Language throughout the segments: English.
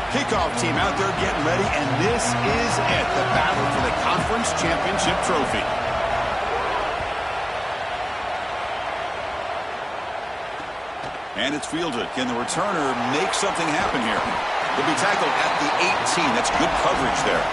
Kickoff team out there getting ready, and this is it, the battle for the conference championship trophy. And it's fielded. Can the returner make something happen here? He'll be tackled at the 18. That's good coverage there.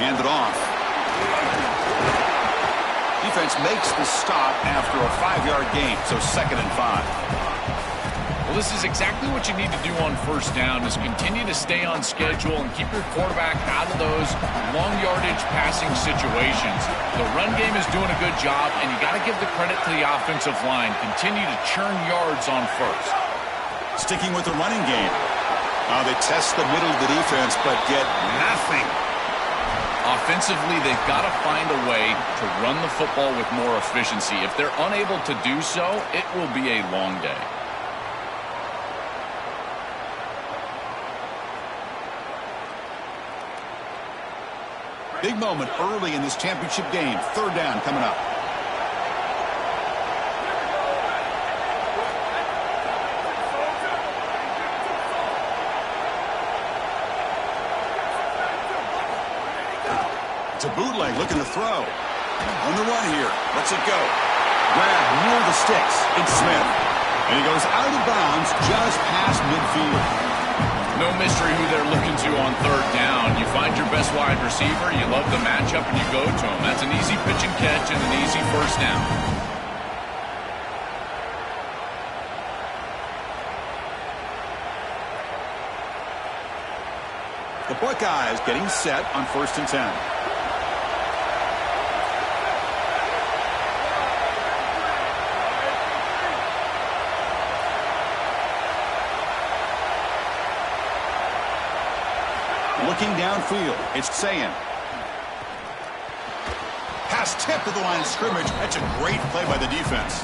Handed off. Defense makes the stop after a 5-yard gain, so 2nd and 5. Well, this is exactly what you need to do on first down, is continue to stay on schedule and keep your quarterback out of those long yardage passing situations. The run game is doing a good job, and you got to give the credit to the offensive line. Continue to churn yards on first. Sticking with the running game. They test the middle of the defense, but get nothing. Offensively, they've got to find a way to run the football with more efficiency. If they're unable to do so, it will be a long day. Big moment early in this championship game. 3rd down coming up. It's a bootleg, looking to throw. On the run here. Let's it go. Grab near the sticks. It's Smith. And he goes out of bounds just past midfield. No mystery who they're looking to on 3rd down. You find your best wide receiver, you love the matchup, and you go to him. That's an easy pitch and catch and an easy 1st down. The Buckeyes getting set on 1st and 10. Looking downfield, it's Sayin. Pass tip to the line of scrimmage. That's a great play by the defense.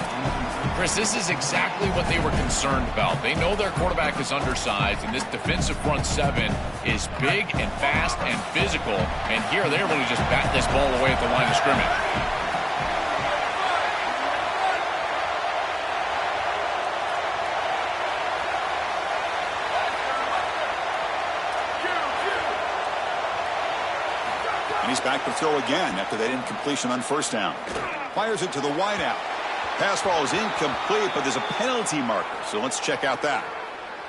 Chris, this is exactly what they were concerned about. They know their quarterback is undersized, and this defensive front 7 is big and fast and physical. And here they're able to just bat this ball away at the line of scrimmage. And he's back to throw again after that incompletion on 1st down. Fires it to the wideout. Pass ball is incomplete, but there's a penalty marker, so let's check out that.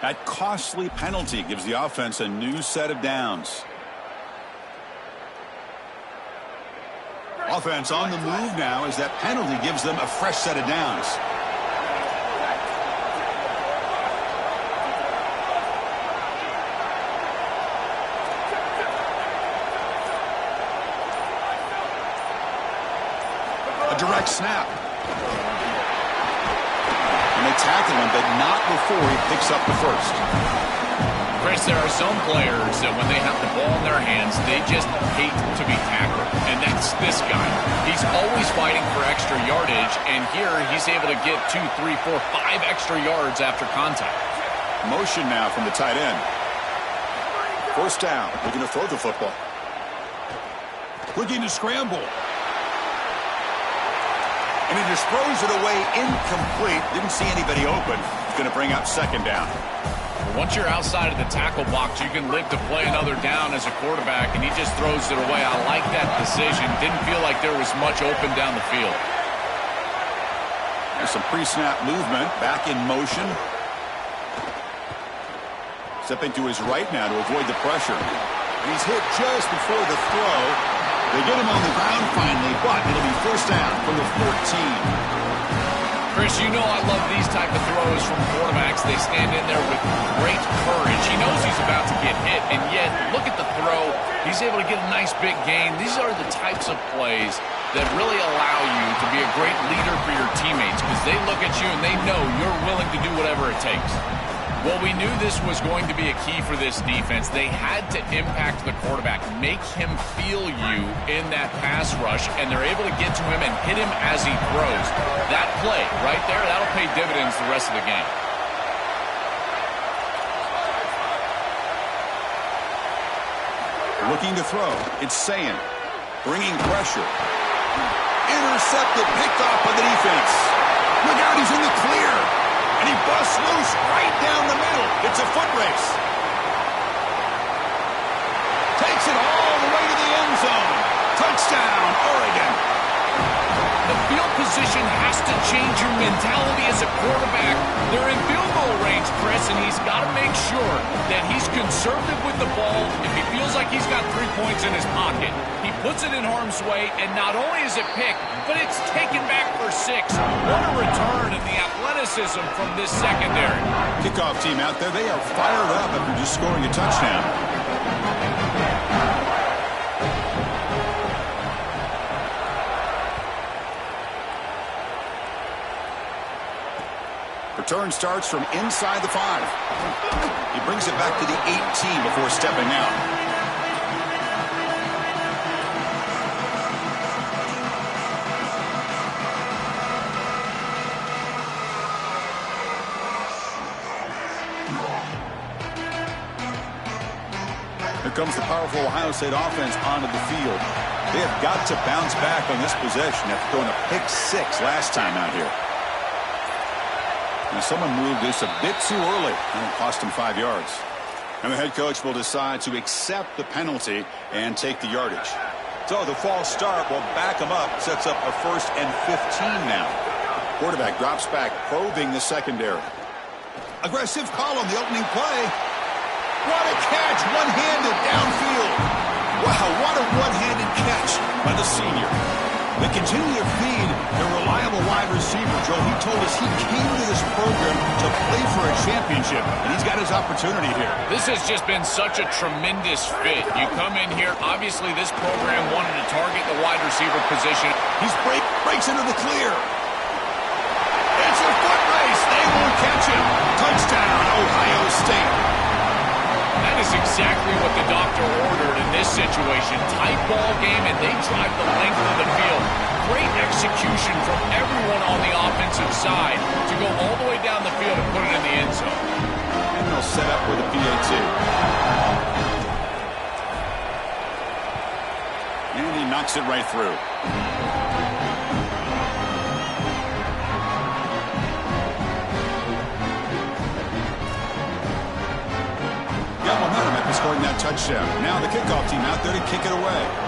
That costly penalty gives the offense a new set of downs. Offense on the move now as that penalty gives them a fresh set of downs. Direct snap. And they tackle him, but not before he picks up the 1st. Chris, there are some players that when they have the ball in their hands, they just hate to be tackled. And that's this guy. He's always fighting for extra yardage, and here he's able to get 2, 3, 4, 5 extra yards after contact. Motion now from the tight end. 1st down. Looking to throw the football. Looking to scramble. And he just throws it away incomplete. Didn't see anybody open. It's going to bring up 2nd down. Once you're outside of the tackle box, you can live to play another down as a quarterback, and he just throws it away. I like that decision. Didn't feel like there was much open down the field. There's some pre-snap movement. Back in motion. Stepping to his right now to avoid the pressure. And he's hit just before the throw. They get him on the ground finally, but it'll be 1st down from the 14. Chris, you know I love these type of throws from quarterbacks. They stand in there with great courage. He knows he's about to get hit, and yet look at the throw. He's able to get a nice big gain. These are the types of plays that really allow you to be a great leader for your teammates because they look at you and they know you're willing to do whatever it takes. Well, we knew this was going to be a key for this defense. They had to impact the quarterback, make him feel you in that pass rush, and they're able to get to him and hit him as he throws. That play right there, that'll pay dividends the rest of the game. Looking to throw. It's Sayin. Bringing pressure. Intercepted, picked off by the defense. Look out, he's in the clear. And he busts loose right down the middle. It's a foot race. Takes it all the way to the end zone. Touchdown, Oregon. The field position has to change your mentality as a quarterback. They're in field goal range, Chris, and he's got to make sure that he's conservative with the ball. If he feels like he's got 3 points in his pocket, he puts it in harm's way, and not only is it picked, but it's taken back for 6. What a return and the athleticism from this secondary. Kickoff team out there, they are fired up after just scoring a touchdown. Return starts from inside the 5. He brings it back to the 18 before stepping out. Here comes the powerful Ohio State offense onto the field. They have got to bounce back on this possession after throwing a pick 6 last time out here. And someone moved this a bit too early, and it cost him 5 yards. And the head coach will decide to accept the penalty and take the yardage. So the false start will back him up, sets up a 1st and 15 now. Quarterback drops back, probing the secondary. Aggressive call on the opening play. What a catch, one-handed downfield. Wow, what a one-handed catch by the senior. They continue to feed their reliable wide receiver. Joe, he told us he came to this program to play for a championship, and he's got his opportunity here. This has just been such a tremendous fit. You come in here, obviously this program wanted to target the wide receiver position. He breaks into the clear. It's a foot race. They won't catch him. Touchdown, Ohio State. That is exactly what the doctor ordered in this situation. Tight ball game, and they drive the length of the field. Great execution from everyone on the offensive side to go all the way down the field and put it in the end zone. And they'll set up with a PAT. And he knocks it right through. Got momentum after scoring that touchdown. Now the kickoff team out there to kick it away.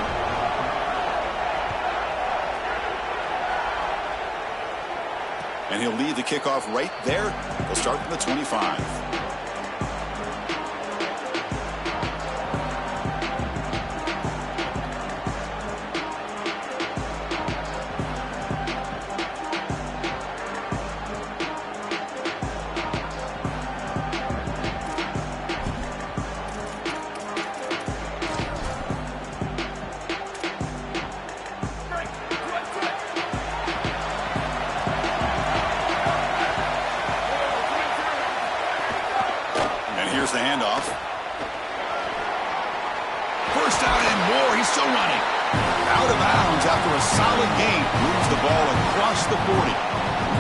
And he'll lead the kickoff right there. He'll start from the 25. Here's the handoff. First down and more. He's still running. Out of bounds after a solid gain. Moves the ball across the 40.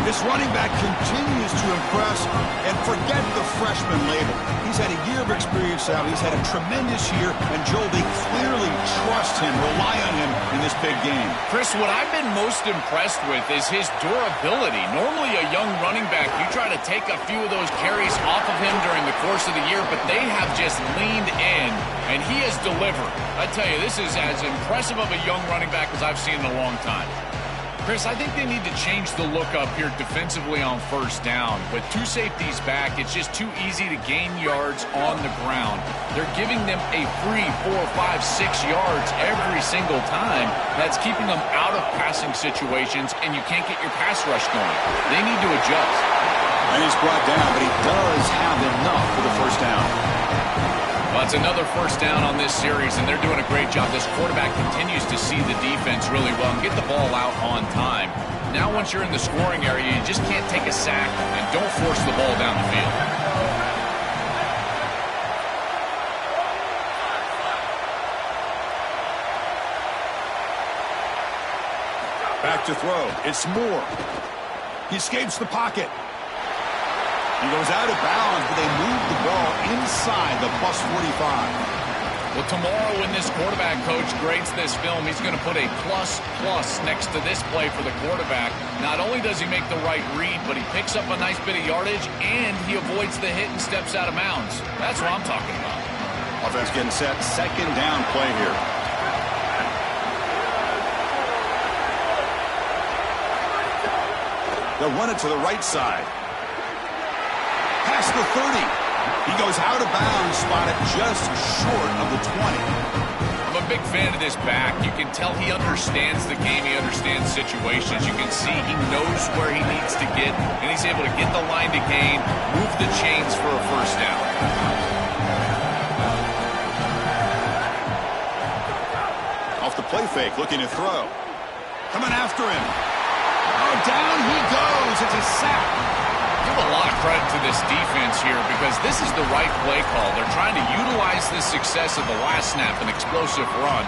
This running back continues to impress, and forget the freshman label. He's had a year of experience now. He's had a tremendous year, and Joel, they clearly trust him, rely on him in this big game. Chris, what I've been most impressed with is his durability. Normally a young running back, you try to take a few of those carries off of him during the course of the year, but they have just leaned in, and he has delivered. I tell you, this is as impressive of a young running back as I've seen in a long time. Chris, I think they need to change the look up here defensively on first down. With 2 safeties back, it's just too easy to gain yards on the ground. They're giving them a free 4, 5, 6 yards every single time. That's keeping them out of passing situations, and you can't get your pass rush going. They need to adjust. And he's brought down, but he does have enough for the first down. Well, it's another first down on this series, and they're doing a great job. This quarterback continues to see the defense really well and get the ball out on time. Now, once you're in the scoring area, you just can't take a sack and don't force the ball down the field. Back to throw. It's Moore. He escapes the pocket. He goes out of bounds, but they move the ball inside the plus 45. Well, tomorrow when this quarterback coach grades this film, he's going to put a plus next to this play for the quarterback. Not only does he make the right read, but he picks up a nice bit of yardage, and he avoids the hit and steps out of bounds. That's what I'm talking about. Offense getting set. Second down play here. They'll run it to the right side. Past the 30. He goes out of bounds, spotted just short of the 20. I'm a big fan of this back. You can tell he understands the game. He understands situations. You can see he knows where he needs to get, and he's able to get the line to gain, move the chains for a first down. Off the play fake, looking to throw. Coming after him. Oh, down he goes. It's a sack. Give a lot of credit to this defense here because this is the right play call. They're trying to utilize the success of the last snap, an explosive run,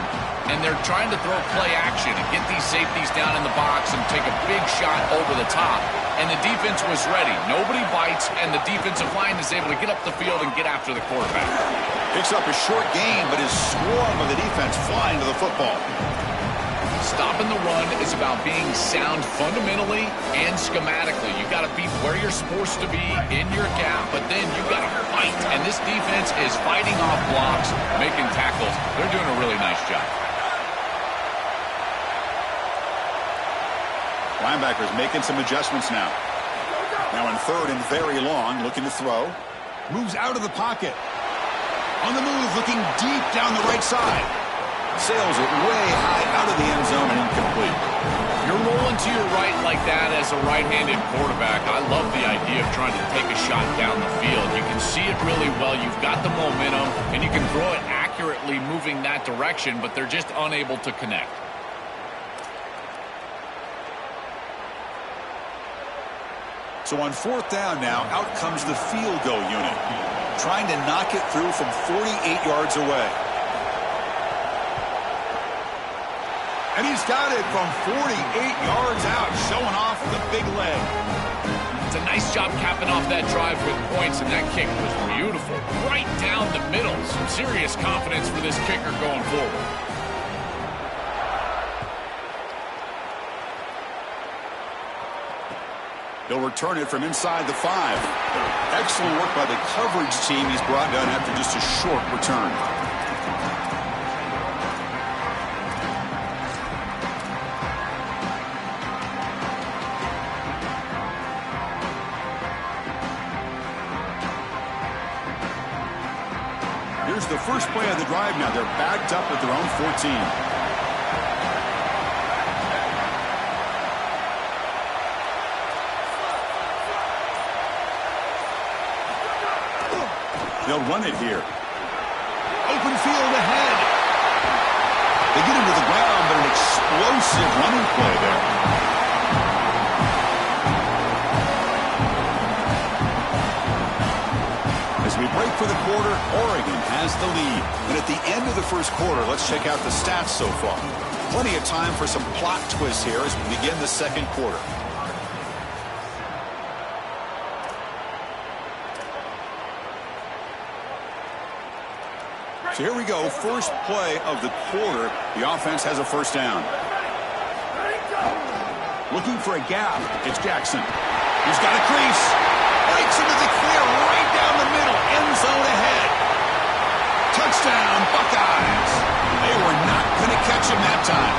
and they're trying to throw play action and get these safeties down in the box and take a big shot over the top. And the defense was ready. Nobody bites, and the defensive line is able to get up the field and get after the quarterback. Picks up a short gain, but his swarm of the defense flying to the football. Stopping the run is about being sound fundamentally and schematically. You got to be where you're supposed to be in your gap, but then you got to fight. And this defense is fighting off blocks, making tackles. They're doing a really nice job. Linebackers making some adjustments now. Now in third and very long, looking to throw. Moves out of the pocket. On the move, looking deep down the right side. Sails it way high out of the end zone and incomplete. You're rolling to your right like that as a right-handed quarterback. I love the idea of trying to take a shot down the field. You can see it really well. You've got the momentum, and you can throw it accurately moving that direction, but they're just unable to connect. So on fourth down now, out comes the field goal unit, trying to knock it through from 48 yards away. And he's got it from 48 yards out, showing off the big leg. It's a nice job capping off that drive with points, and that kick was beautiful. Right down the middle. Some serious confidence for this kicker going forward. He'll return it from inside the 5. Excellent work by the coverage team he's brought down after just a short return. Here's the first play of the drive now. They're backed up at their own 14. They'll run it here. Open field ahead. They get him to the ground, but an explosive running play there. As we break for the quarter, Oregon has the lead. And at the end of the first quarter, let's check out the stats so far. Plenty of time for some plot twists here as we begin the second quarter. So here we go, first play of the quarter. The offense has a first down. Looking for a gap. It's Jackson. He's got a crease. Breaks into the clear right down the middle. End zone ahead. Touchdown, Buckeyes. They were not going to catch him that time.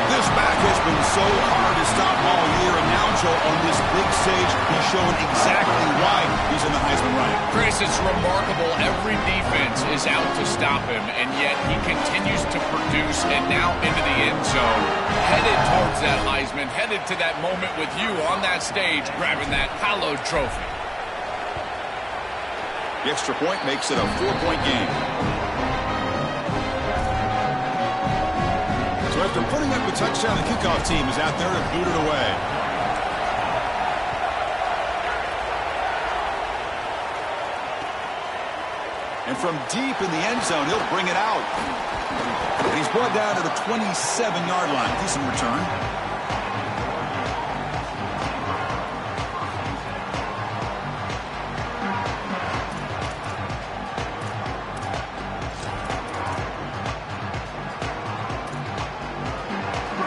This back has been so hard to stop all year, and now, Joe, on this big stage, he's shown exactly why he's in the Heisman running. Chris, it's remarkable. Every defense is out to stop him, and yet he continues to produce, and now into the end zone, headed towards that Heisman, headed to that moment with you on that stage, grabbing that hallowed trophy. The extra point makes it a 4-point game. So after putting up a touchdown, the kickoff team is out there to boot it away. And from deep in the end zone, he'll bring it out. And he's brought down to the 27-yard line. Decent return.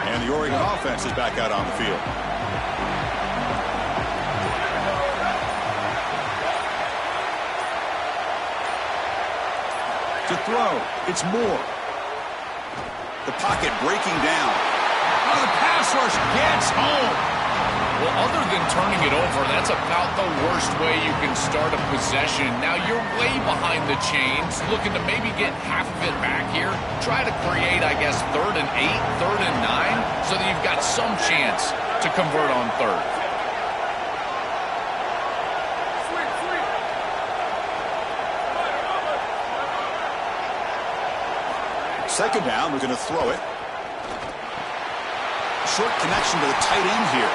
And the Oregon offense is back out on the field. To throw, it's Moore. The pocket breaking down. Oh, the pass rush gets home. Well, other than turning it over, that's about the worst way you can start a possession. Now, you're way behind the chains, looking to maybe get half of it back here. Try to create, I guess, 3rd and 8, 3rd and 9, so that you've got some chance to convert on 3rd. Second down, we're going to throw it. Short connection to the tight end here.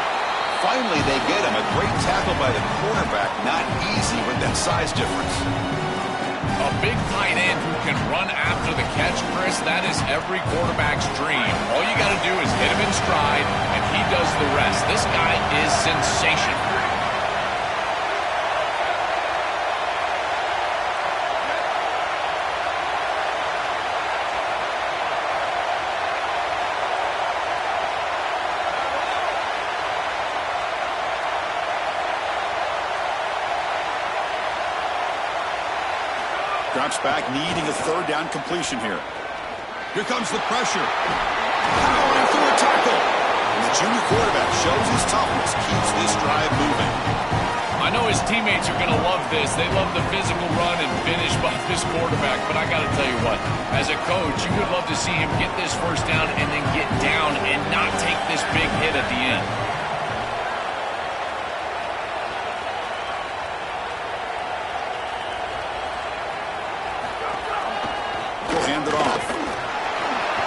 Finally, they get him. A great tackle by the quarterback. Not easy with that size difference. A big tight end who can run after the catch, Chris, that is every quarterback's dream. All you got to do is hit him in stride, and he does the rest. This guy is sensational. Drops back, needing a 3rd down completion here. Here comes the pressure. Powell after a tackle. And the junior quarterback shows his toughness, keeps this drive moving. I know his teammates are going to love this. They love the physical run and finish by this quarterback. But I got to tell you what, as a coach, you would love to see him get this 1st down and then get down and not take this big hit at the end.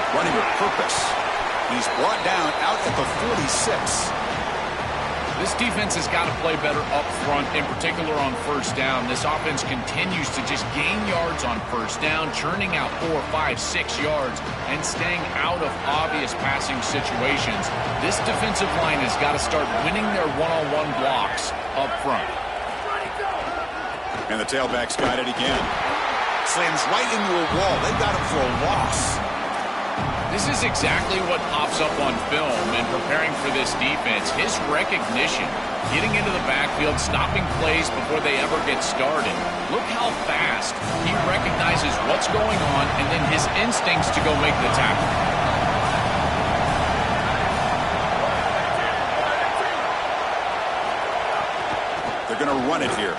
Running with purpose. He's brought down out at the 46. This defense has got to play better up front, in particular on 1st down. This offense continues to just gain yards on 1st down, churning out 4, 5, 6 yards, and staying out of obvious passing situations. This defensive line has got to start winning their one-on-one blocks up front. And the tailback's got it again. Slams right into a wall. They've got him for a loss. This is exactly what pops up on film and preparing for this defense. His recognition, getting into the backfield, stopping plays before they ever get started. Look how fast he recognizes what's going on and then his instincts to go make the tackle. They're going to run it here.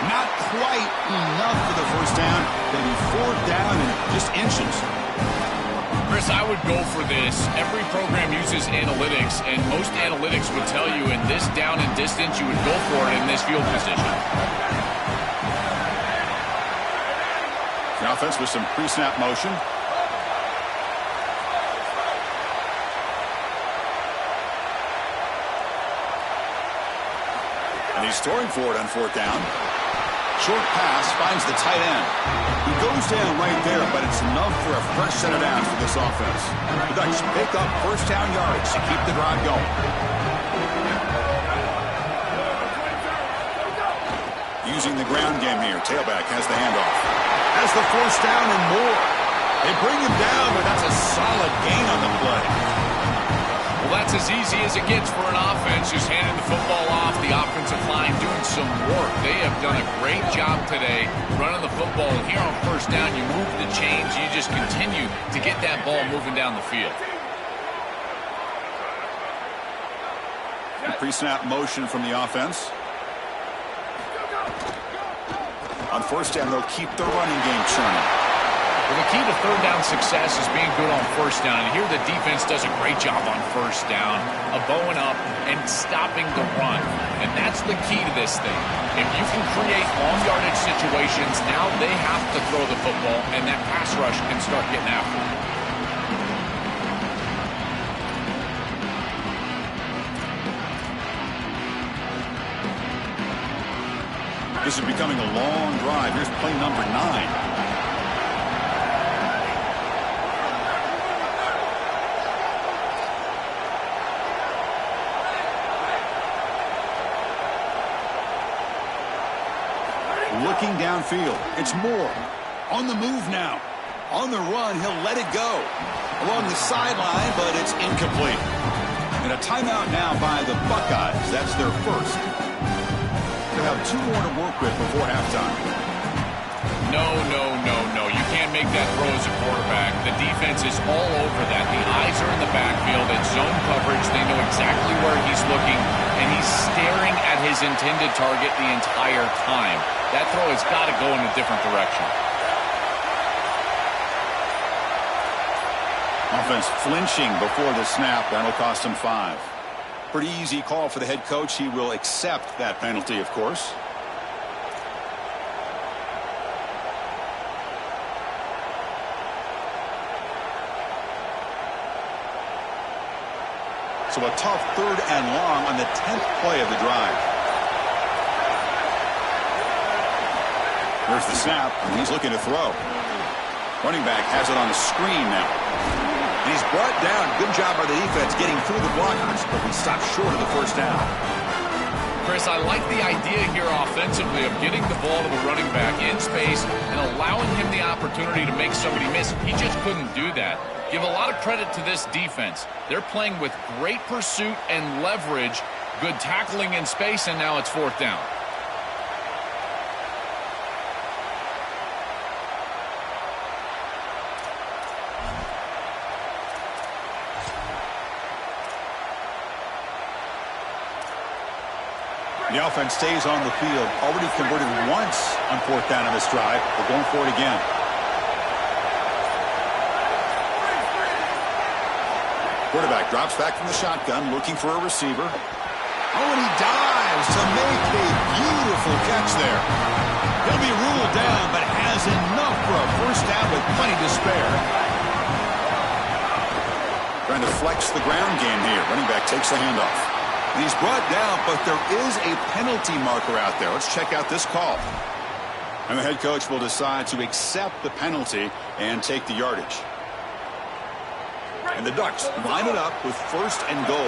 Not quite enough for the 1st down. Maybe 4th down and just inches. Chris, I would go for this. Every program uses analytics, and most analytics would tell you in this down and distance, you would go for it in this field position. The offense with some pre-snap motion. And he's throwing for it on 4th down. Short pass finds the tight end. He goes down right there, but it's enough for a fresh set of downs for this offense. The Ducks pick up 1st down yardage to keep the drive going. Using the ground game here. Tailback has the handoff. Has the 1st down and more. They bring him down, but that's a solid gain on the play. Well, that's as easy as it gets for an offense, just handing the football off, the offensive line doing some work. They have done a great job today running the football. And here on 1st down, you move the chains, you just continue to get that ball moving down the field. Pre-snap motion from the offense. On 1st down, they'll keep the running game churning. Well, the key to 3rd down success is being good on 1st down. And here the defense does a great job on 1st down of bowing up and stopping the run. And that's the key to this thing. If you can create long yardage situations, now they have to throw the football, and that pass rush can start getting after it. This is becoming a long drive. Here's play number 9. Looking downfield. It's Moore. On the move now. On the run, he'll let it go. Along the sideline, but it's incomplete. And a timeout now by the Buckeyes. That's their first. They have 2 more to work with before halftime. No. You can't make that throw as a quarterback. The defense is all over that. The eyes are in the backfield. It's zone coverage. They know exactly where he's looking, and he's staring at his intended target the entire time. That throw has got to go in a different direction. Offense flinching before the snap. That'll cost him 5. Pretty easy call for the head coach. He will accept that penalty, of course. So a tough 3rd and long on the 10th play of the drive. There's the snap, and he's looking to throw. Running back has it on the screen now. And he's brought down. Good job by the defense getting through the blockers, but we stopped short of the first down. Chris, I like the idea here offensively of getting the ball to the running back in space and allowing him the opportunity to make somebody miss. He just couldn't do that. Give a lot of credit to this defense. They're playing with great pursuit and leverage, good tackling in space, and now it's 4th down. The offense stays on the field. Already converted once on 4th down in this drive. They're going for it again. Quarterback drops back from the shotgun, looking for a receiver. Oh, and he dives to make a beautiful catch there. He'll be ruled down, but has enough for a first down with plenty to spare. Trying to flex the ground game here. Running back takes the handoff. He's brought down, but there is a penalty marker out there. Let's check out this call. And the head coach will decide to accept the penalty and take the yardage. And the Ducks line it up with 1st and goal.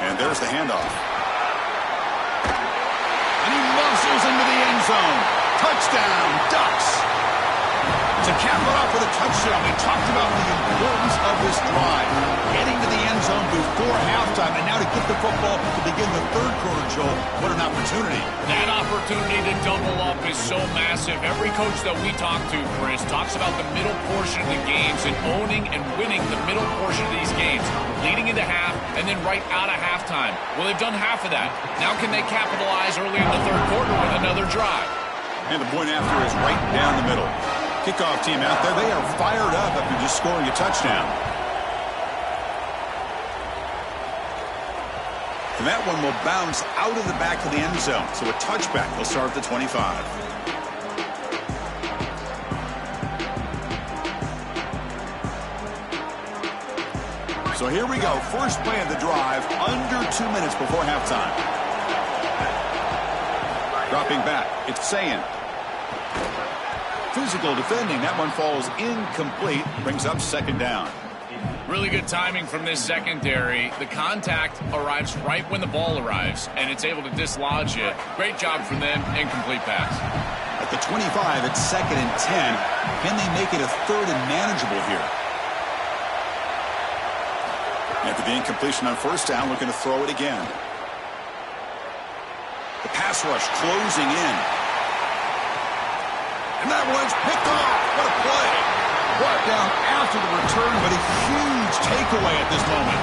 And there's the handoff. And he muscles into the end zone. Touchdown, Ducks. To cap it off with a touchdown, we talked about the importance of this drive. Getting to the end zone before halftime, and now to get the football to begin the 3rd quarter, Joel. What an opportunity. That opportunity to double up is so massive. Every coach that we talk to, Chris, talks about the middle portion of the games and owning and winning the middle portion of these games, leading into half and then right out of halftime. Well, they've done half of that. Now can they capitalize early in the 3rd quarter with another drive? And the point after is right down the middle. Kickoff team out there, they are fired up after just scoring a touchdown. And that one will bounce out of the back of the end zone. So a touchback will start at the 25. So here we go. First play of the drive, under 2 minutes before halftime. Dropping back, it's Sayin. Physical defending. That one falls incomplete. Brings up 2nd down. Really good timing from this secondary. The contact arrives right when the ball arrives, and it's able to dislodge it. Great job from them. Incomplete pass. At the 25, it's 2nd and 10. Can they make it a 3rd and manageable here? After the incompletion on 1st down, looking to throw it again. The pass rush closing in. And that one's picked off. What a play. Brought down after the return, but a huge takeaway at this moment.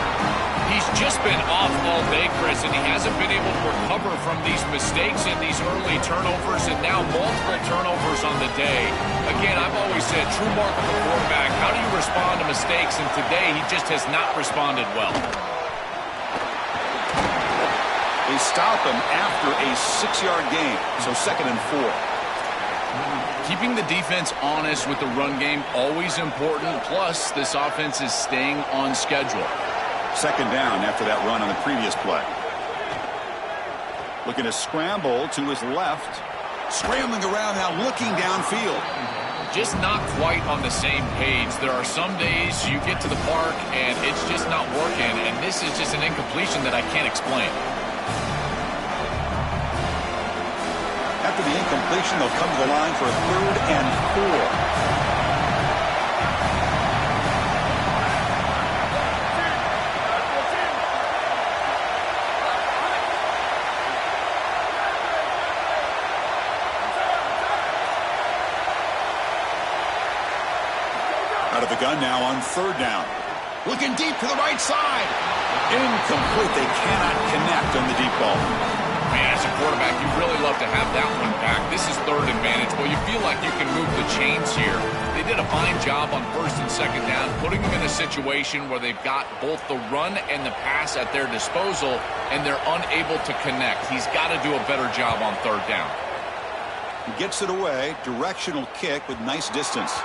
He's just been off all day, Chris, and he hasn't been able to recover from these mistakes and these early turnovers, and now multiple turnovers on the day. Again, I've always said, true mark of a quarterback, how do you respond to mistakes? And today, he just has not responded well. They stop him after a 6-yard gain, so 2nd and 4. Keeping the defense honest with the run game, always important. Plus, this offense is staying on schedule. Second down after that run on the previous play. Looking to scramble to his left. Scrambling around now, looking downfield. Just not quite on the same page. There are some days you get to the park and it's just not working, and this is just an incompletion that I can't explain. After the incompletion, they'll come to the line for a 3rd and 4. Out of the gun now on 3rd down. Looking deep to the right side. Incomplete. They cannot connect on the deep ball. Man, as a quarterback, you really love to have that one back. This is 3rd advantage. Well, you feel like you can move the chains here. They did a fine job on 1st and 2nd down, putting them in a situation where they've got both the run and the pass at their disposal, and they're unable to connect. He's got to do a better job on 3rd down. He gets it away. Directional kick with nice distance.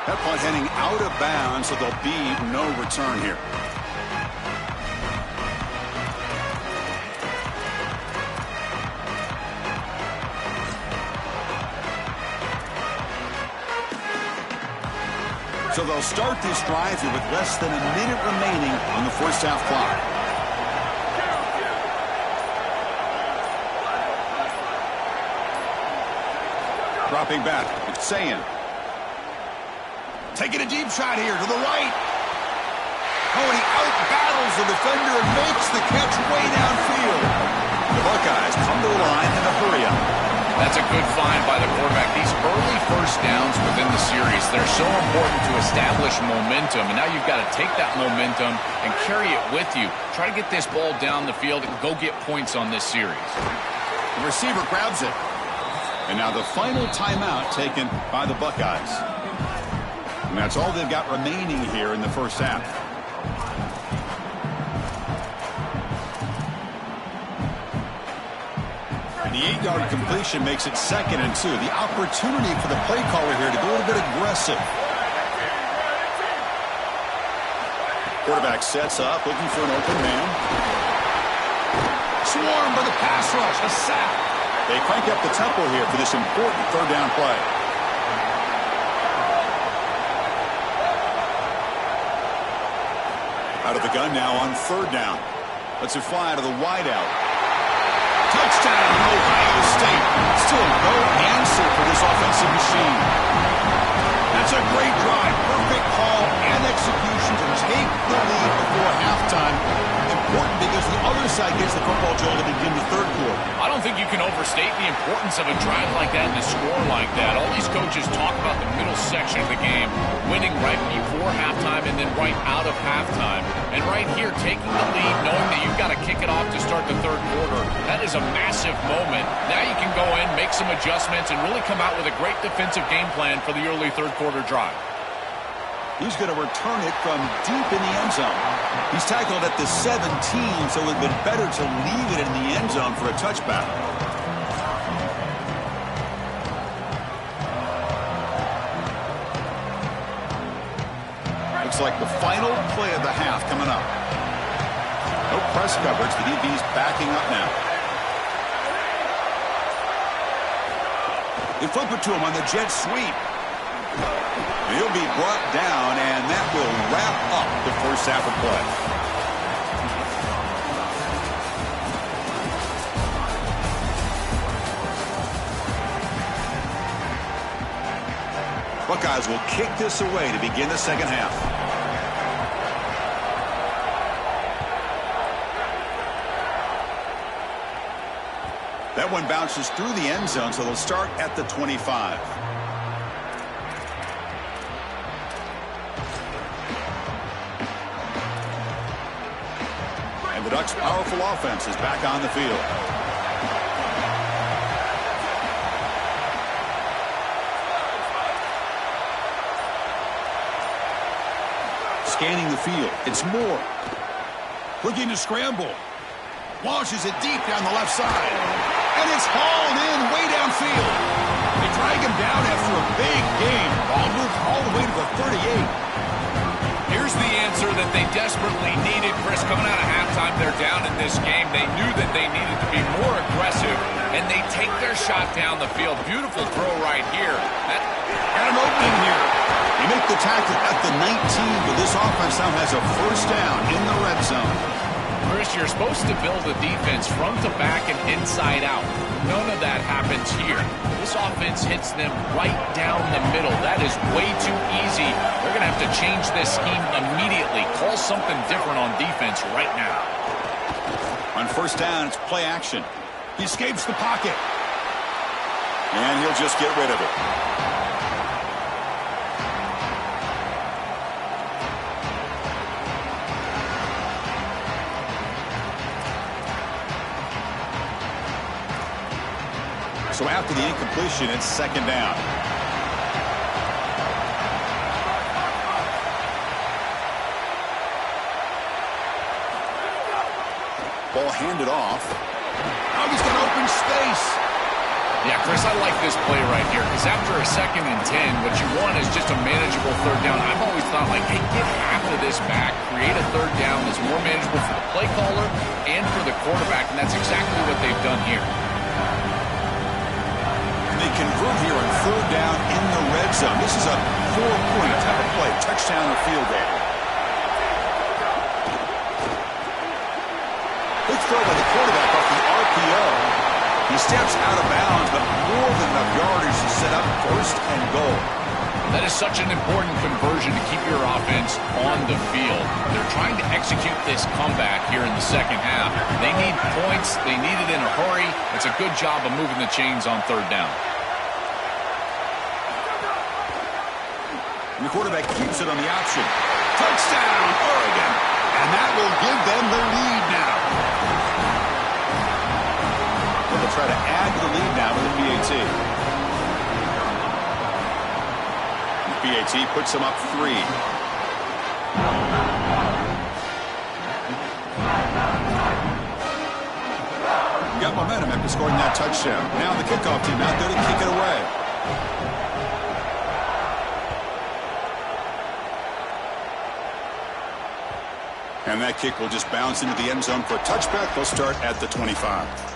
That punt heading out of bounds, so there'll be no return here. So they'll start this drive here with less than a minute remaining on the first half clock. Dropping back, it's Sayan. Taking a deep shot here to the right. Oh, and he out-battles the defender and makes the catch way downfield. The Buckeyes come to the line in a hurry-up. That's a good find by the quarterback. These early first downs within the series, they're so important to establish momentum. And now you've got to take that momentum and carry it with you. Try to get this ball down the field and go get points on this series. The receiver grabs it. And now the final timeout taken by the Buckeyes. And that's all they've got remaining here in the first half. And the 8-yard completion makes it 2nd and 2. The opportunity for the play caller here to go a little bit aggressive. Quarterback sets up, looking for an open man. Swarmed by the pass rush, a sack. They crank up the tempo here for this important 3rd down play. Out of the gun now on 3rd down. Lets it fly to the wideout. Touchdown, Ohio State. Still no answer for this offensive machine. That's a great drive. Perfect call and execution to take the lead before halftime. Important because the other side gets the football, Joel, to begin the 3rd quarter. I don't think you can overstate the importance of a drive like that and a score like that. All these coaches talk about the middle section of the game, winning right before halftime and then right out of halftime. And right here, taking the lead, knowing that you've got to kick it off to start the 3rd quarter, that is a massive moment. Now you can go in, make some adjustments, and really come out with a great defensive game plan for the early 3rd quarter drive. He's going to return it from deep in the end zone. He's tackled at the 17, so it would have been better to leave it in the end zone for a touchback. Looks like the final play of the half coming up. No press coverage. The DB's backing up now. They flip it to him on the jet sweep. He'll be brought down, and that will wrap up the first half of play. Buckeyes will kick this away to begin the second half. That one bounces through the end zone, so they'll start at the 25. The Ducks' powerful offense is back on the field. Scanning the field. It's Moore. Looking to scramble. Launches it deep down the left side. And it's hauled in way downfield. They drag him down after a big game. Ball moved all the way to the 38. Here's the answer that they desperately needed, Chris. Coming out of halftime, they're down in this game. They knew that they needed to be more aggressive, and they take their shot down the field. Beautiful throw right here. Got an opening here. They make the tackle at the 19, but this offense now has a first down in the red zone. Chris, you're supposed to build a defense front to back and inside out. None of that happens here. This offense hits them right down the middle. That is way too easy. They're going to have to change this scheme immediately. Call something different on defense right now. On first down, it's play action. He escapes the pocket. And he'll just get rid of it. So after the incompletion, it's second down. Ball handed off. Oh, he's got open space. Yeah, Chris, I like this play right here because after a 2nd and 10, what you want is just a manageable third down. I've always thought, like, hey, get half of this back, create a third down that's more manageable for the play caller and for the quarterback, and that's exactly what they've done here. They convert here on third down in the red zone. This is a 4-point type of play, touchdown or field goal. Good throw by the quarterback off the RPO. He steps out of bounds, but more than enough yardage to set up first and goal. That is such an important conversion to keep your offense on the field. They're trying to execute this comeback here in the second half. They need points. They need it in a hurry. It's a good job of moving the chains on third down. And the quarterback keeps it on the option. Touchdown, Oregon! And that will give them the lead now. They'll try to add to the lead now with the PAT. PAT puts them up 3. Got momentum after scoring that touchdown. Now the kickoff team out there to kick it away. And that kick will just bounce into the end zone for a touchback. They'll start at the 25.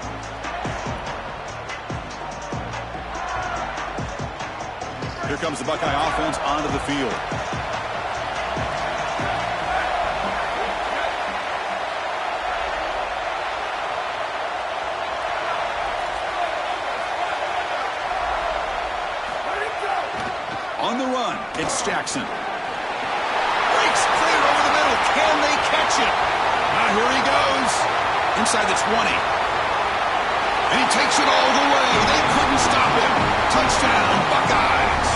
Here comes the Buckeye offense onto the field. On the run, it's Jackson. Breaks clear over the middle. Can they catch it? Now here he goes. Inside the 20. And he takes it all the way. They couldn't stop him. Touchdown, Buckeyes.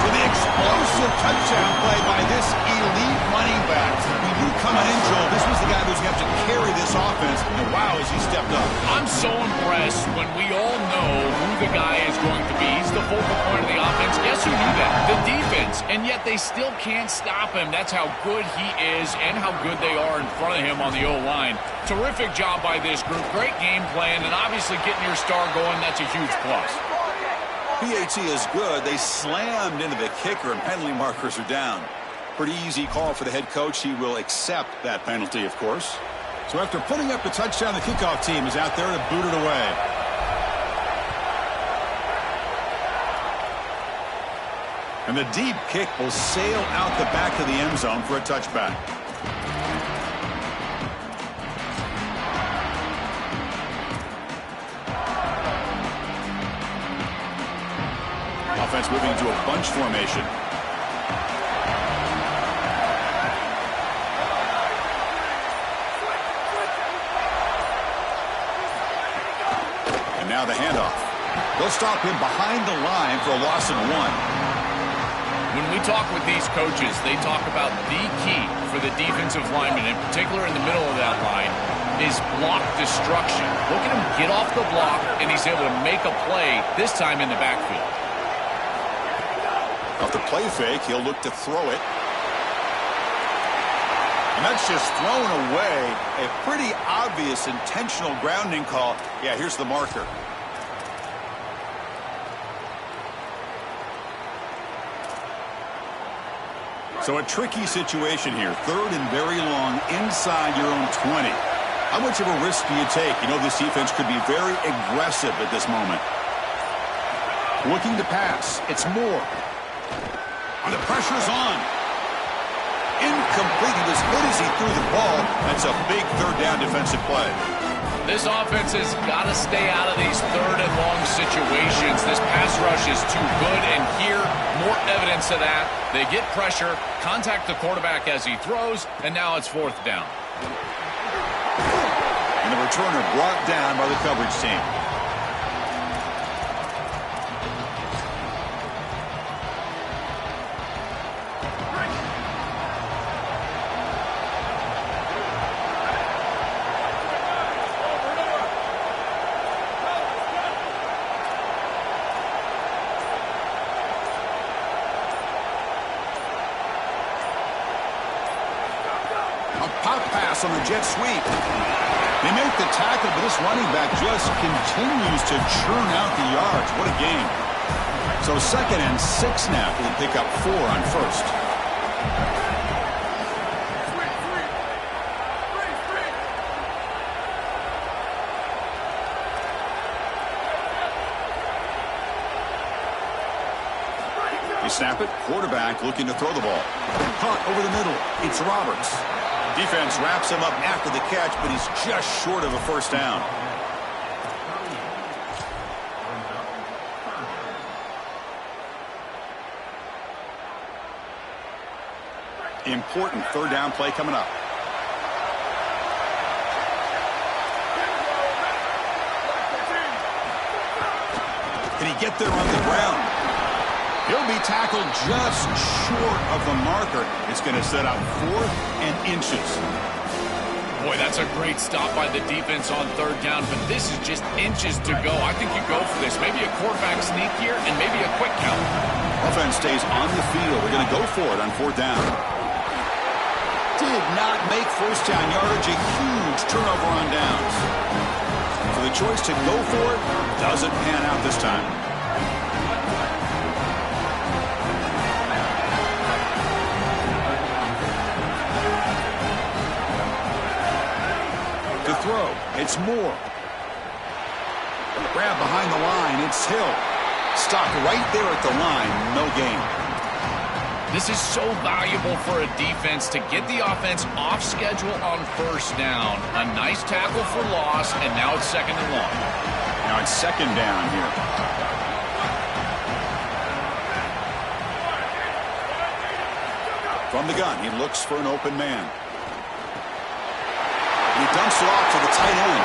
For the explosive touchdown play by this elite running back. We knew coming in, Joel, this was the guy who was going to have to carry this offense. And wow, has he stepped up. I'm so impressed when we all know who the guy is going to be. He's the focal point of the offense. Guess who knew that? The defense. And yet they still can't stop him. That's how good he is and how good they are in front of him on the O-line. Terrific job by this group. Great game plan, and obviously getting your star going, that's a huge plus. PAT is good. They slammed into the kicker, and penalty markers are down. Pretty easy call for the head coach. He will accept that penalty, of course. So after putting up the touchdown, the kickoff team is out there to boot it away. And the deep kick will sail out the back of the end zone for a touchback. Offense moving into a bunch formation. And now the handoff. They'll stop him behind the line for a loss of 1. When we talk with these coaches, they talk about the key for the defensive lineman, in particular in the middle of that line, is block destruction. Look at him get off the block, and he's able to make a play, this time in the backfield. Off the play fake, he'll look to throw it. And that's just thrown away. A pretty obvious intentional grounding call. Yeah, here's the marker. So a tricky situation here. Third and very long inside your own 20. How much of a risk do you take? You know this defense could be very aggressive at this moment. Looking to pass. It's Moore. And the pressure's on. Incomplete. He was hit as he threw the ball. That's a big third down defensive play. This offense has got to stay out of these third and long situations. This pass rush is too good, and here, more evidence of that. They get pressure, contact the quarterback as he throws, and now it's fourth down. And the returner brought down by the coverage team. Pop pass on the jet sweep. They make the tackle, but this running back just continues to churn out the yards. What a game. So 2nd and 6 now. We'll pick up 4 on first. You snap it. Quarterback looking to throw the ball. Caught over the middle. It's Roberts. Defense wraps him up after the catch, but he's just short of a first down. Important third down play coming up. Can he get there on the ground? He'll be tackled just short of the marker. It's going to set up 4th and inches. Boy, that's a great stop by the defense on third down, but this is just inches to go. I think you go for this. Maybe a quarterback sneak here and maybe a quick count. Offense stays on the field. They're going to go for it on 4th down. Did not make first down yardage. A huge turnover on downs. So the choice to go for it doesn't pan out this time. To throw, it's Moore. Grab behind the line, it's Hill. Stopped right there at the line, no gain. This is so valuable for a defense to get the offense off schedule on first down. A nice tackle for loss, and now it's 2nd and long. Now it's 2nd down here. From the gun, he looks for an open man. He dumps it off to the tight end.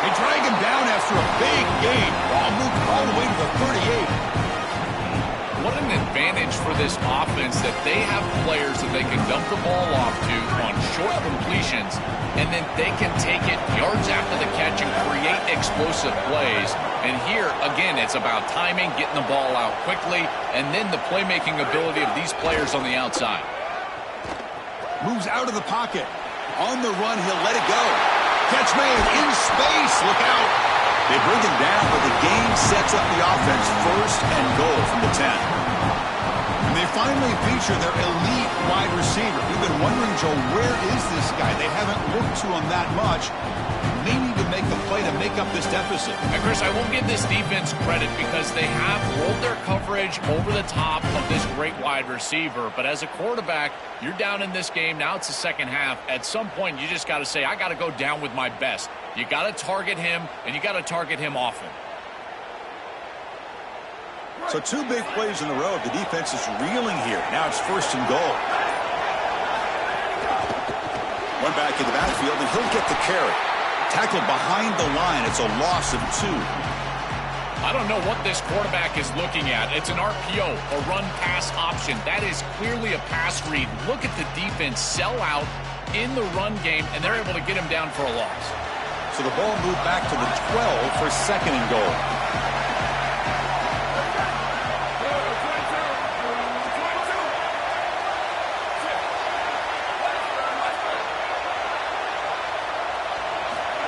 They drag him down after a big gain. Ball moved all the way to the 38. What an advantage for this offense that they have players that they can dump the ball off to on short completions, and then they can take it yards after the catch and create explosive plays. And here, again, it's about timing, getting the ball out quickly, and then the playmaking ability of these players on the outside. Moves out of the pocket. On the run, he'll let it go. Catch made in space. Look out. They bring him down, but the game sets up the offense 1st and goal from the 10. And they finally feature their elite wide receiver. We've been wondering, Joe, where is this guy? They haven't looked to him that much. They need to make the play to make up this deficit. And Chris, I will give this defense credit because they have rolled their coverage over the top of this great wide receiver. But as a quarterback, you're down in this game. Now it's the second half. At some point, you just got to say, I got to go down with my best. You got to target him, and you got to target him often. So 2 big plays in a row. The defense is reeling here. Now it's 1st and goal. One back in the backfield, and he'll get the carry. Tackled behind the line. It's a loss of 2. I don't know what this quarterback is looking at. It's an RPO, a run-pass option. That is clearly a pass read. Look at the defense sell out in the run game, and they're able to get him down for a loss. So the ball moved back to the 12 for 2nd and goal.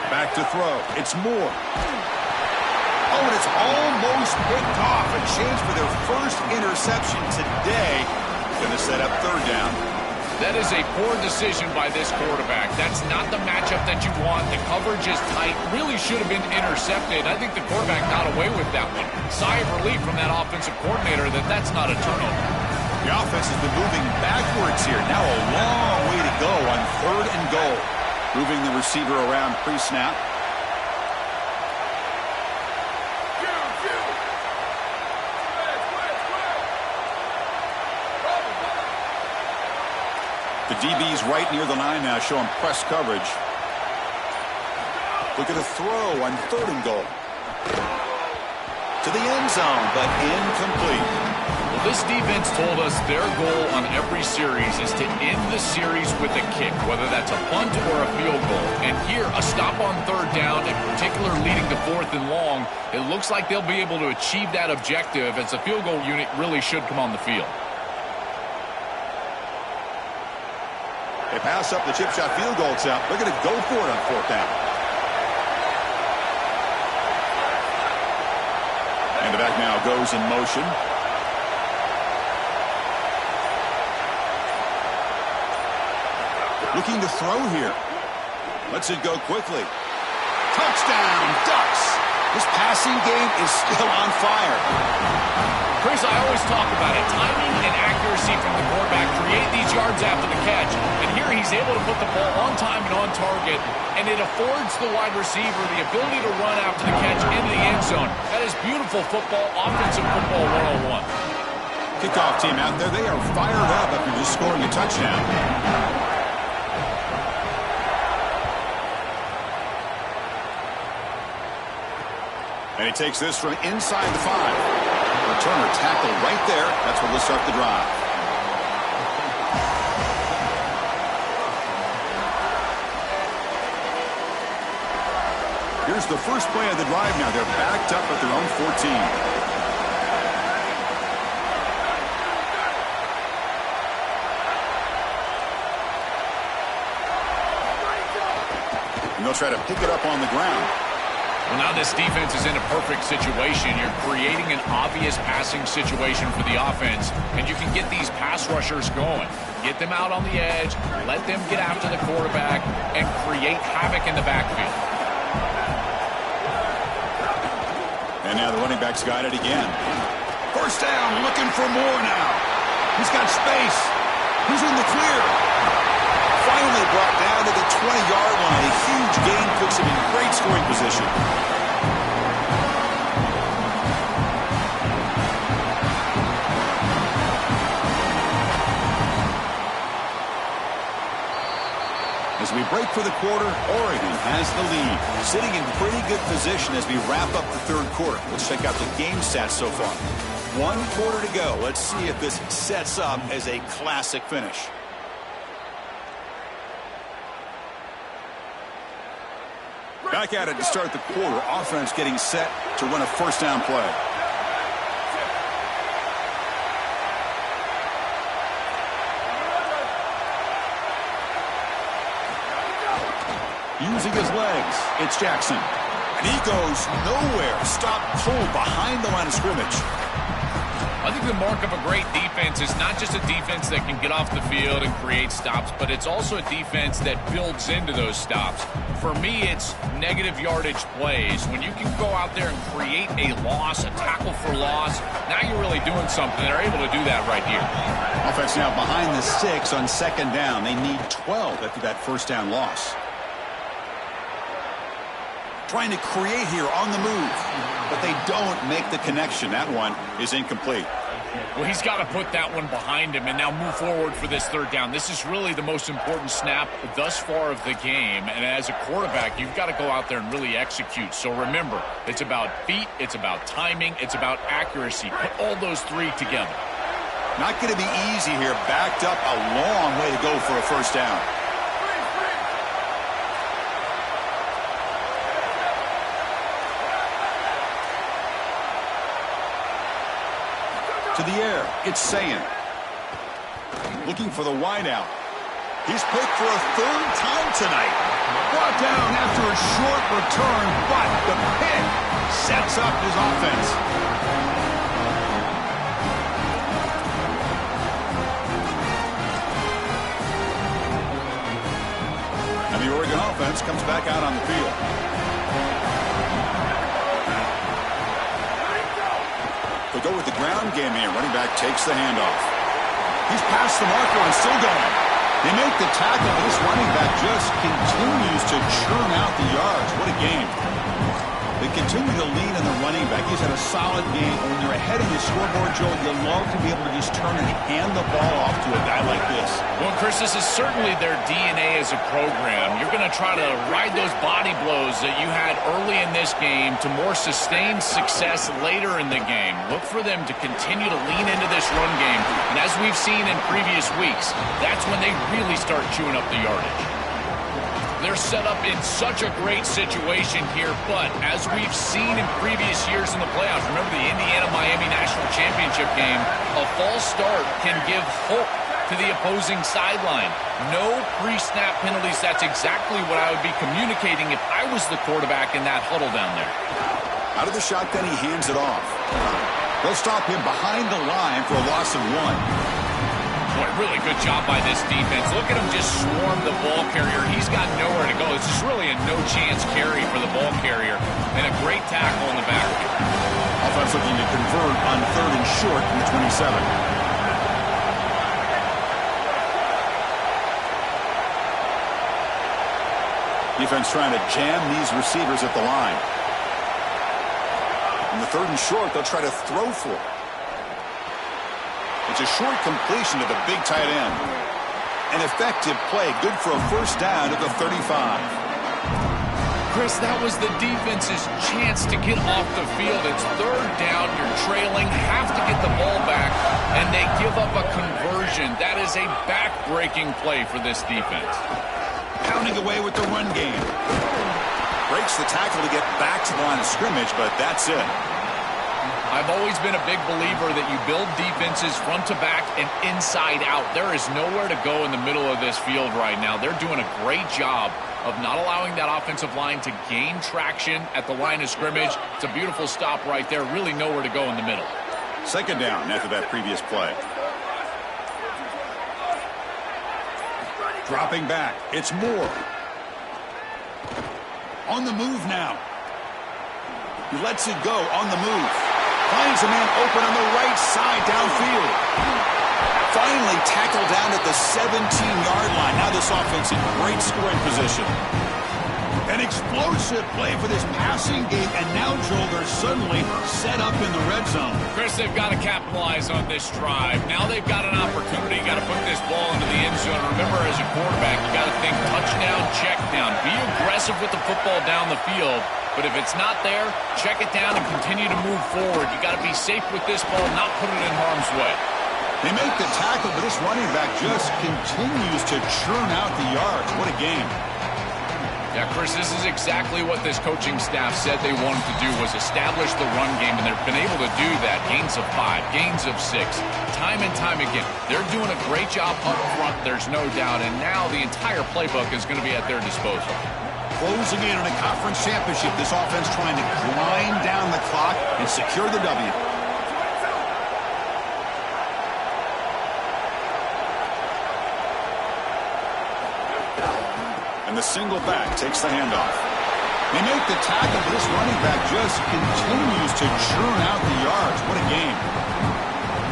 Back to throw. It's Moore. Oh, and it's almost picked off. A chance for their first interception today. Going to set up third down. That is a poor decision by this quarterback. That's not the matchup that you want. The coverage is tight. Really should have been intercepted. I think the quarterback got away with that one. Sigh of relief from that offensive coordinator that that's not a turnover. The offense has been moving backwards here. Now a long way to go on third and goal. Moving the receiver around pre-snap. The DB's right near the line now, showing press coverage. Look at a throw on third and goal. To the end zone, but incomplete. Well, this defense told us their goal on every series is to end the series with a kick, whether that's a punt or a field goal. And here, a stop on third down, in particular leading to fourth and long, it looks like they'll be able to achieve that objective as the field goal unit really should come on the field. They pass up the chip shot field goal attempt. They're going to go for it on fourth down. And the back now goes in motion. Looking to throw here. Lets it go quickly. Touchdown, Ducks. This passing game is still on fire. Chris, I always talk about it. Timing and accuracy from the quarterback create these yards after the catch. And here he's able to put the ball on time and on target. And it affords the wide receiver the ability to run after the catch into the end zone. That is beautiful football, offensive football 101. Kickoff team out there. They are fired up after just scoring a touchdown. And he takes this from inside the 5. Returner tackle right there. That's where they'll start the drive. Here's the first play of the drive now. They're backed up at their own 14. And they'll try to pick it up on the ground. Well, now this defense is in a perfect situation. You're creating an obvious passing situation for the offense, and you can get these pass rushers going. Get them out on the edge, let them get after the quarterback, and create havoc in the backfield. And now the running back's got it again. First down, looking for more now. He's got space. He's in the clear. Finally brought down to the 20-yard line. A huge gain puts him in great scoring position. As we break for the quarter, Oregon has the lead, sitting in pretty good position as we wrap up the third quarter. Let's check out the game stats so far. 1 quarter to go. Let's see if this sets up as a classic finish. Back at it to start the quarter. Offense getting set to run a first down play. Using his legs, it's Jackson. And he goes nowhere. Stop cold behind the line of scrimmage. I think the mark of a great defense is not just a defense that can get off the field and create stops, but it's also a defense that builds into those stops. For me, it's negative yardage plays. When you can go out there and create a loss, a tackle for loss, now you're really doing something. They're able to do that right here. Offense now behind the 6 on second down. They need 12 after that first down loss. Trying to create here on the move, but they don't make the connection. That one is incomplete. Well, he's got to put that one behind him and now move forward for this third down. This is really the most important snap thus far of the game. And as a quarterback, you've got to go out there and really execute. So remember, it's about feet, it's about timing, it's about accuracy. Put all those three together. Not going to be easy here. Backed up a long way to go for a first down. To the air, it's Sayin. Looking for the wideout. He's picked for a third time tonight. Brought down after a short return, but the pick sets up his offense. offense comes back out on the field. They'll go with the ground game here. Running back takes the handoff. He's past the marker and still going. They make the tackle, but this running back just continues to churn out the yards. What a game. They continue to lean on the running back. He's had a solid game. When you're ahead in the scoreboard, Joe, you love to be able to just turn and hand the ball off to a guy like this. Well, Chris, this is certainly their DNA as a program. You're going to try to ride those body blows that you had early in this game to more sustained success later in the game. Look for them to continue to lean into this run game. And as we've seen in previous weeks, that's when they really start chewing up the yardage. They're set up in such a great situation here, but as we've seen in previous years in the playoffs, remember the Indiana-Miami National Championship game, a false start can give hope to the opposing sideline. No pre-snap penalties. That's exactly what I would be communicating if I was the quarterback in that huddle down there. Out of the shotgun, he hands it off. They'll stop him behind the line for a loss of 1. Boy, really good job by this defense. Look at him just swarm the ball carrier. He's got nowhere to go. This is really a no-chance carry for the ball carrier. And a great tackle in the backfield. Offense looking to convert on 3rd and short from the 27. Defense trying to jam these receivers at the line. On the 3rd and short, they'll try to throw for it. It's a short completion to the big tight end. An effective play, good for a first down at the 35. Chris, that was the defense's chance to get off the field. It's 3rd down, you're trailing, have to get the ball back, and they give up a conversion. That is a back-breaking play for this defense. Pounding away with the run game. Breaks the tackle to get back to the line of scrimmage, but that's it. I've always been a big believer that you build defenses front to back and inside out. There is nowhere to go in the middle of this field right now. They're doing a great job of not allowing that offensive line to gain traction at the line of scrimmage. It's a beautiful stop right there. Really nowhere to go in the middle. 2nd down after that previous play. Dropping back. It's Moore. On the move now. He lets it go on the move. Finds a man open on the right side downfield. Finally tackled down at the 17-yard line. Now this offense in great scoring position. An explosive play for this passing game, and now, Joel, they're suddenly set up in the red zone. Chris, they've got to capitalize on this drive. Now they've got an opportunity. You got to put this ball into the end zone. Remember, as a quarterback, you got to think touchdown, check down. Be aggressive with the football down the field. But if it's not there, check it down and continue to move forward. You got to be safe with this ball, not put it in harm's way. They make the tackle, but this running back just continues to churn out the yards. What a game. Yeah, Chris, this is exactly what this coaching staff said they wanted to do, was establish the run game, and they've been able to do that. Gains of 5, gains of 6, time and time again. They're doing a great job up front, there's no doubt, and now the entire playbook is going to be at their disposal. Closing in on a conference championship, this offense trying to grind down the clock and secure the W. And the single back takes the handoff. They make the tackle, but this running back just continues to churn out the yards. What a game.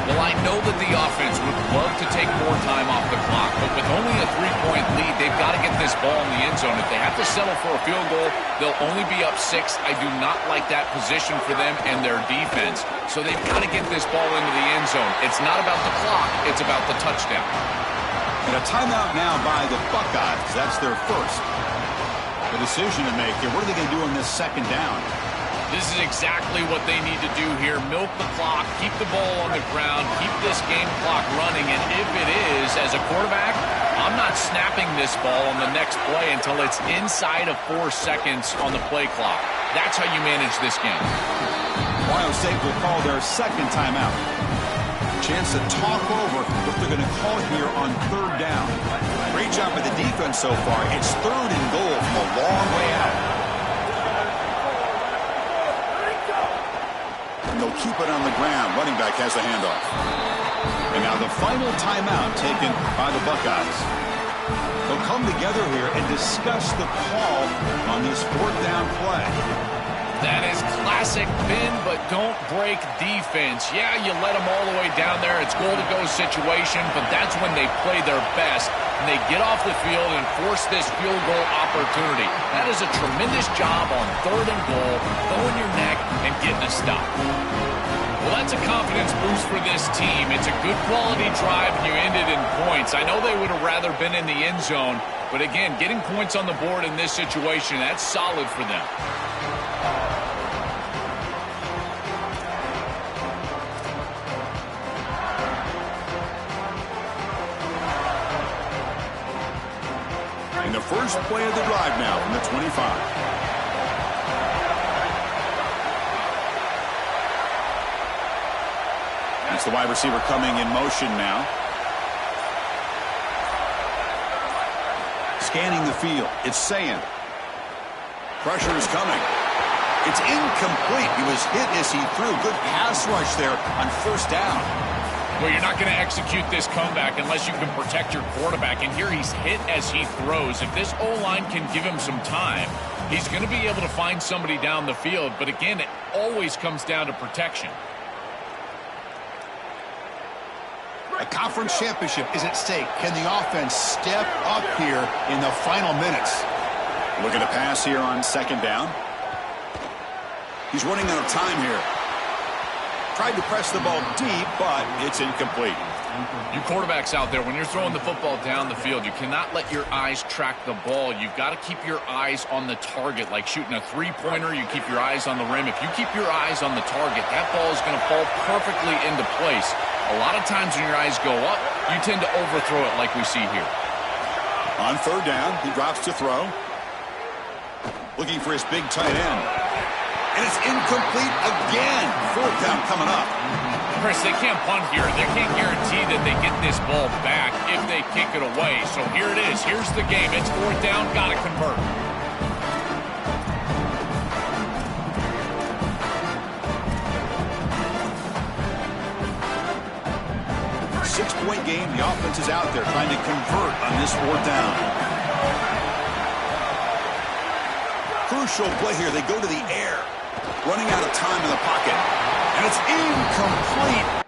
Well, I know that the offense would love to take more time off the clock, but with only a 3-point lead, they've got to get this ball in the end zone. If they have to settle for a field goal, they'll only be up 6. I do not like that position for them and their defense. So they've got to get this ball into the end zone. It's not about the clock, it's about the touchdown. And a timeout now by the Buckeyes. That's their first. The decision to make here. What are they going to do on this 2nd down? This is exactly what they need to do here. Milk the clock, keep the ball on the ground, keep this game clock running. And if it is, as a quarterback, I'm not snapping this ball on the next play until it's inside of 4 seconds on the play clock. That's how you manage this game. Ohio State will call their 2nd timeout. Chance to talk over what they're going to call here on 3rd down. Great job by the defense so far. It's 3rd and goal from a long way out. And they'll keep it on the ground. Running back has the handoff. And now the final timeout taken by the Buckeyes. They'll come together here and discuss the call on this fourth down play. That is classic bend but don't break defense. Yeah, you let them all the way down there. It's goal-to-go situation, but that's when they play their best. And they get off the field and force this field goal opportunity. That is a tremendous job on 3rd and goal, throwing your neck and getting a stop. Well, that's a confidence boost for this team. It's a good quality drive, and you ended in points. I know they would have rather been in the end zone, but again, getting points on the board in this situation, that's solid for them. And the first play of the drive now from the 25. That's the wide receiver coming in motion now. Scanning the field. It's Sayan. Pressure is coming. It's incomplete. He was hit as he threw. Good pass rush there on 1st down. Well, you're not going to execute this comeback unless you can protect your quarterback. And here he's hit as he throws. If this O-line can give him some time, he's going to be able to find somebody down the field. But again, it always comes down to protection. A conference championship is at stake. Can the offense step up here in the final minutes? Look at a pass here on 2nd down. He's running out of time here. Tried to press the ball deep, but it's incomplete. You quarterbacks out there, when you're throwing the football down the field, you cannot let your eyes track the ball. You've got to keep your eyes on the target. Like shooting a three-pointer, you keep your eyes on the rim. If you keep your eyes on the target, that ball is going to fall perfectly into place. A lot of times when your eyes go up, you tend to overthrow it like we see here. On 3rd down, he drops to throw. Looking for his big tight end. And it's incomplete again. 4th down coming up. Chris, they can't punt here. They can't guarantee that they get this ball back if they kick it away. So here it is. Here's the game. It's 4th down. Got to convert. 6-point game. The offense is out there trying to convert on this 4th down. Crucial play here. They go to the air. Running out of time in the pocket. And it's incomplete.